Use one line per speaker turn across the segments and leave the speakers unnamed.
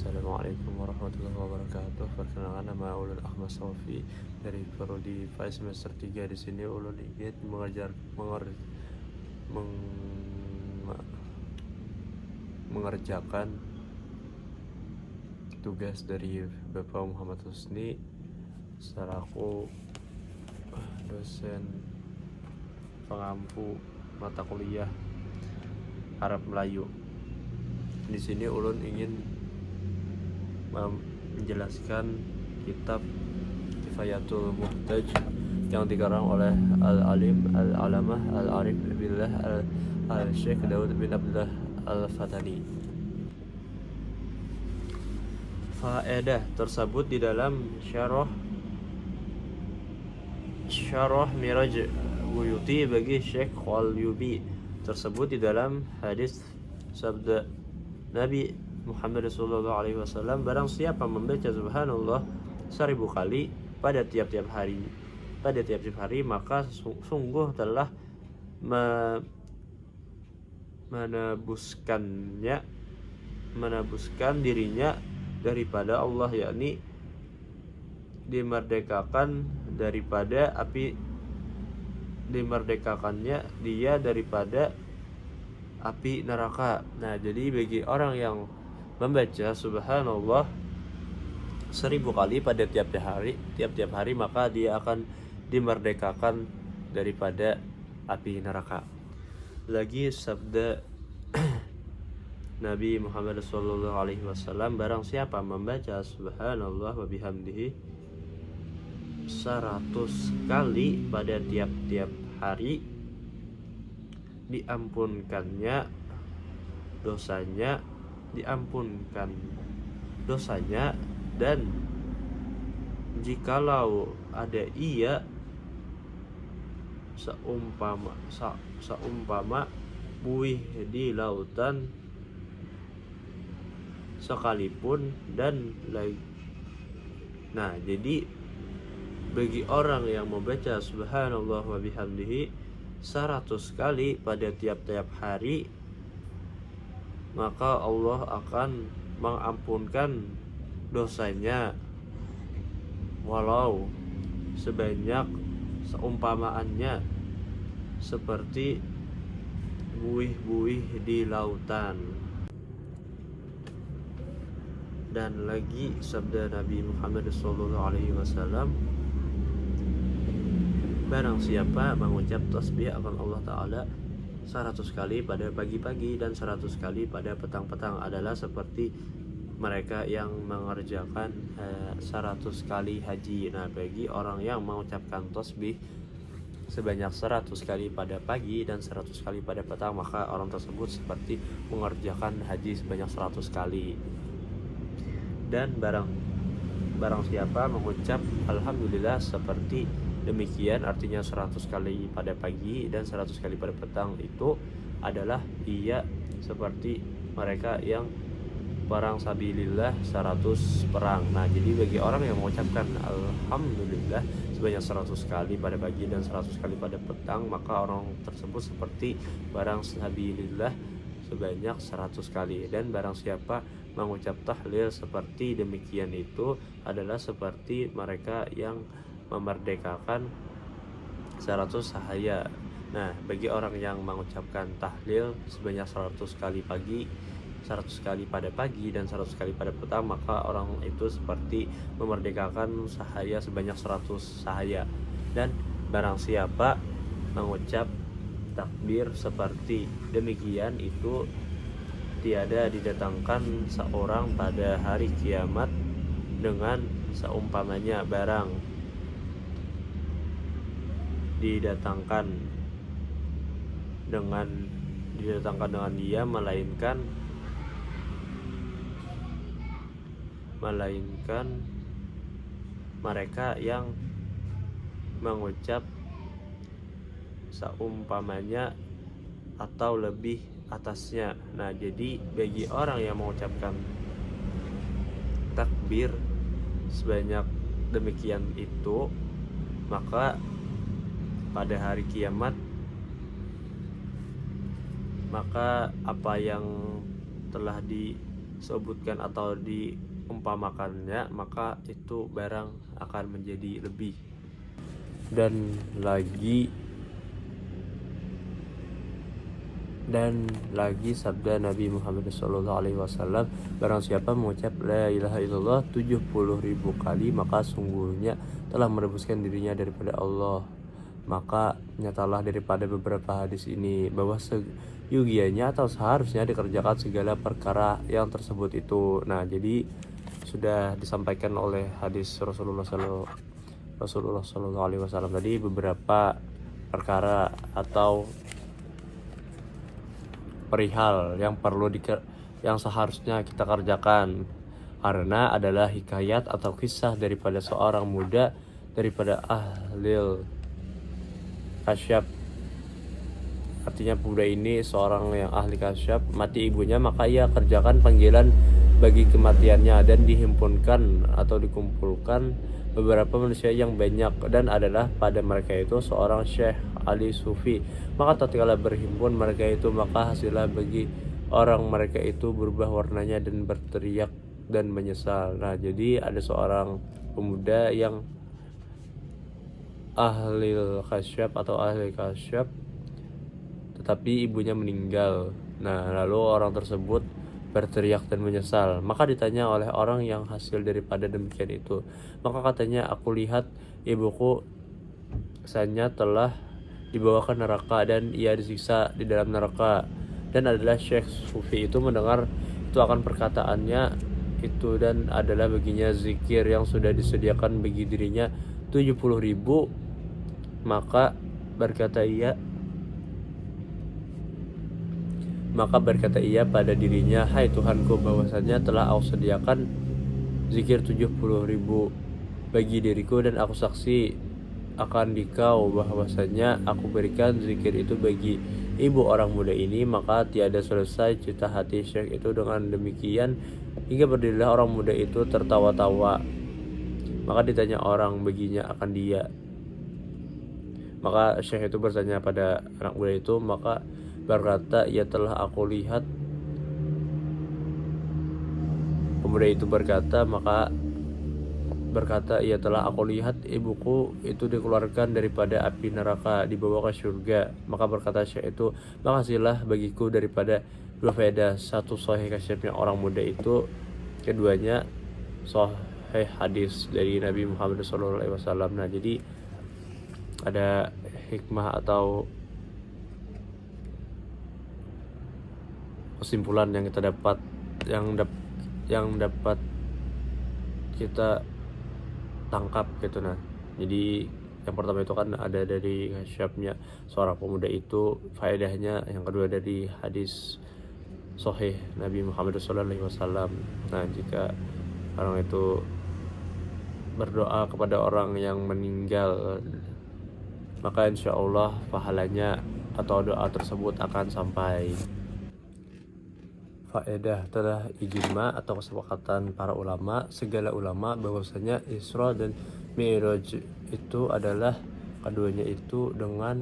Assalamualaikum warahmatullahi wabarakatuh. Perkenalkan, nama Ulun Ahmad Sofi dari Prodi FAI semester 3. Di sini Ulun ingin mengerjakan tugas dari Bapak Muhammad Husni selaku dosen pengampu mata kuliah Arab Melayu. Di sini Ulun ingin menjelaskan kitab Kifayatul Muhtaj yang dikarang oleh Al-Alim Al-Alamah Al-Arif Billah Al-Syekh Daud bin Abdullah Al-Fatani. Faedah tersebut di dalam syarah Miraj Buyuti bagi Syekh Qalyubi tersebut di dalam hadis sabda Nabi Muhammad sallallahu alaihi wasallam, barang siapa membaca subhanallah 1000 kali pada tiap-tiap hari maka sungguh telah menebuskan dirinya daripada Allah, yakni dimerdekakannya dia daripada api neraka. Nah, jadi bagi orang yang membaca subhanallah 1000 kali pada tiap-tiap hari maka dia akan dimerdekakan daripada api neraka. Lagi sabda Nabi Muhammad sallallahu alaihi wasallam, barang siapa membaca subhanallah wa bihamdihi 100 kali pada tiap-tiap hari, diampunkan dosanya, dan jikalau ada ia seumpama buih di lautan sekalipun dan lagi. Nah, jadi bagi orang yang membaca subhanallah wa bihamdihi 100 kali pada tiap-tiap hari, maka Allah akan mengampunkan dosanya walau sebanyak seumpamaannya seperti buih-buih di lautan. Dan lagi sabda Nabi Muhammad SAW, barang siapa mengucap tasbih akan Allah Ta'ala 100 kali pada pagi-pagi dan 100 kali pada petang-petang adalah seperti mereka yang mengerjakan 100 kali haji. Nah, bagi orang yang mengucapkan tasbih sebanyak 100 kali pada pagi dan 100 kali pada petang, maka orang tersebut seperti mengerjakan haji sebanyak 100 kali. Dan barang siapa mengucap alhamdulillah seperti demikian, artinya 100 kali pada pagi dan 100 kali pada petang, itu adalah ia seperti mereka yang perang sabilillah 100 perang. Nah, jadi bagi orang yang mengucapkan alhamdulillah sebanyak 100 kali pada pagi dan 100 kali pada petang, maka orang tersebut seperti perang sabilillah sebanyak 100 kali. Dan barang siapa mengucap tahlil seperti demikian, itu adalah seperti mereka yang memerdekakan 100 sahaya. Nah, bagi orang yang mengucapkan tahlil sebanyak 100 kali pagi, 100 kali pada pagi dan 100 kali pada petang, maka orang itu seperti memerdekakan sahaya sebanyak 100 sahaya. Dan barang siapa mengucap takbir seperti demikian, itu tiada didatangkan seorang pada hari kiamat dengan seumpamanya barang didatangkan dengan dia, melainkan mereka yang mengucap seumpamanya atau lebih atasnya. Nah, jadi bagi orang yang mengucapkan takbir sebanyak demikian itu, maka pada hari kiamat, maka apa yang telah disebutkan atau diumpamakannya, maka itu barang akan menjadi lebih. Dan lagi sabda Nabi Muhammad SAW, barang siapa mengucap la ilaha illallah 70.000 kali, maka sungguhnya telah merebuskan dirinya daripada Allah. Maka nyatalah daripada beberapa hadis ini bahwa seyogianya atau seharusnya dikerjakan segala perkara yang tersebut itu. Nah, jadi sudah disampaikan oleh hadis Rasulullah SAW tadi beberapa perkara atau perihal yang yang seharusnya kita kerjakan, karena adalah hikayat atau kisah daripada seorang muda daripada ahlil kasyaf. Artinya pemuda ini seorang yang ahli kasyaf, mati ibunya, maka ia kerjakan panggilan bagi kematiannya dan dihimpunkan atau dikumpulkan beberapa manusia yang banyak, dan adalah pada mereka itu seorang syekh ali sufi. Maka tatkala berhimpun mereka itu, maka hasillah bagi orang mereka itu berubah warnanya dan berteriak dan menyesal. Nah, jadi ada seorang pemuda yang ahli kasyaf tetapi ibunya meninggal. Nah, lalu orang tersebut berteriak dan menyesal. Maka ditanya oleh orang yang hasil daripada demikian itu, maka katanya, aku lihat ibuku kesannya telah dibawa ke neraka dan ia disiksa di dalam neraka. Dan adalah Syekh Sufi itu mendengar itu akan perkataannya itu, dan adalah baginya zikir yang sudah disediakan bagi dirinya 70.000. Maka berkata ia pada dirinya, hai Tuhanku, bahwasanya telah aku sediakan zikir 70.000 bagi diriku, dan aku saksi akan dikau bahwasanya aku berikan zikir itu bagi ibu orang muda ini. Maka tiada selesai cita hati Syekh itu dengan demikian, hingga berdirilah orang muda itu tertawa-tawa. Maka ditanya orang baginya akan dia. Maka Syekh itu bertanya pada anak muda itu, maka berkata, ia telah aku lihat. Pemuda itu berkata, ia telah aku lihat ibuku itu dikeluarkan daripada api neraka, dibawa ke surga. Maka berkata Syekh itu, makasihlah bagiku daripada dua faedah, satu sahih kasyafnya orang muda itu, keduanya sahih hadis dari Nabi Muhammad SAW. Nah, jadi ada hikmah atau kesimpulan yang kita dapat kita tangkap gitu. Nah, jadi yang pertama itu kan ada dari kasyafnya seorang pemuda itu, faedahnya. Yang kedua dari hadis sahih Nabi Muhammad SAW. Nah, jika orang itu berdoa kepada orang yang meninggal, maka insya Allah pahalanya atau doa tersebut akan sampai. Faedah telah ijma atau kesepakatan para ulama, segala ulama, bahwasanya Isra dan Mi'raj itu adalah keduanya itu dengan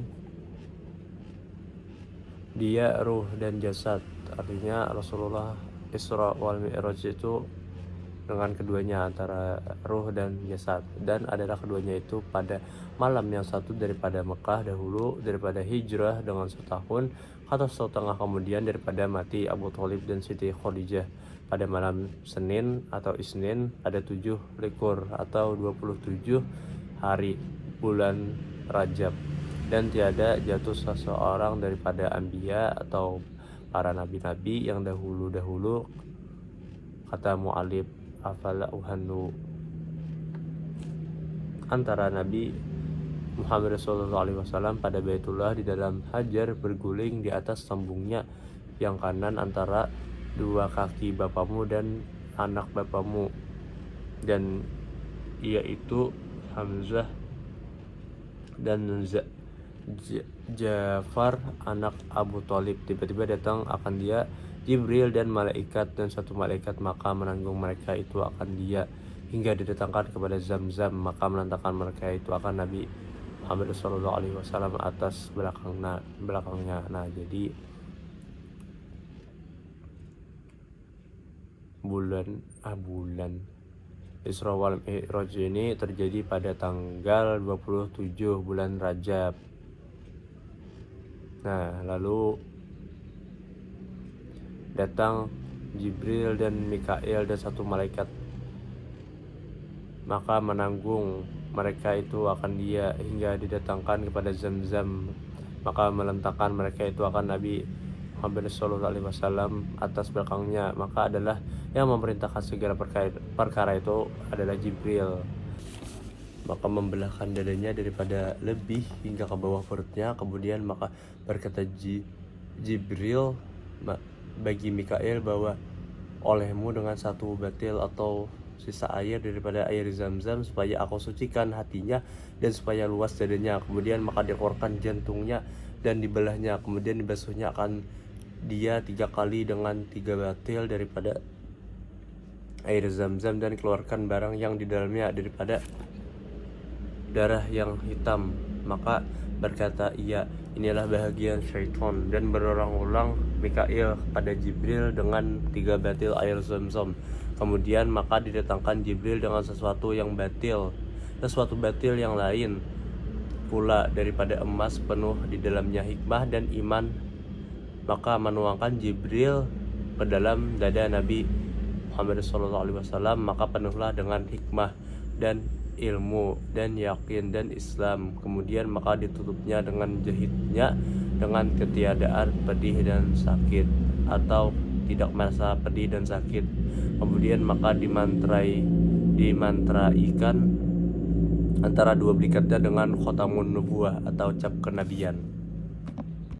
dia ruh dan jasad. Artinya Rasulullah Isra wal Mi'raj itu dengan keduanya, antara ruh dan jasad, dan adalah keduanya itu pada malam yang satu daripada Mekah dahulu, daripada hijrah dengan setahun atau setengah kemudian daripada mati Abu Thalib dan Siti Khadijah, pada malam Senin atau Isnin pada 7 likur atau 27 hari bulan Rajab. Dan tiada jatuh seseorang daripada anbiya atau para nabi-nabi yang dahulu-dahulu, kata mu'alif, afala uhannu, antara Nabi Muhammad SAW pada Baitullah di dalam Hajar berguling di atas sambungnya yang kanan antara dua kaki bapamu dan anak bapamu, dan yaitu Hamzah dan Ja'far anak Abu Thalib. Tiba-tiba datang akan dia Jibril dan malaikat, dan satu malaikat maka menanggung mereka itu akan dia hingga didatangkan kepada Zam-Zam, maka menantakan mereka itu akan Nabi Muhammad SAW atas belakangnya. Nah, jadi bulan Isra wal Mi'raj ini terjadi pada tanggal 27 bulan Rajab. Nah, lalu datang Jibril dan Mikail dan satu malaikat, maka menanggung mereka itu akan dia hingga didatangkan kepada Zam-Zam, maka meletakkan mereka itu akan Nabi Muhammad SAW atas belakangnya, maka adalah yang memerintahkan segala perkara itu adalah Jibril, maka membelahkan dadanya daripada lebih hingga ke bawah perutnya. Kemudian maka berkata Jibril bagi Mikail bahwa olehmu dengan satu batil atau sisa air daripada air Zam-Zam supaya aku sucikan hatinya dan supaya luas dadanya. Kemudian maka dikeluarkan jantungnya dan dibelahnya, kemudian dibasuhnya akan dia 3 kali dengan 3 batil daripada air Zam-Zam dan keluarkan barang yang di dalamnya daripada darah yang hitam. Maka berkata ia, inilah bahagian syaitan, dan berulang-ulang Mikail kepada Jibril dengan 3 batil air Zam-Zam. Kemudian maka didatangkan Jibril dengan sesuatu batil yang lain pula daripada emas penuh di dalamnya hikmah dan iman. Maka menuangkan Jibril ke dalam dada Nabi Muhammad SAW, maka penuhlah dengan hikmah dan ilmu dan yakin dan Islam. Kemudian maka ditutupnya dengan jahitnya dengan ketiadaan pedih dan sakit atau tidak merasa pedih dan sakit. Kemudian maka dimantraikan antara dua belikatnya dengan khotamun nubuwah atau cap kenabian.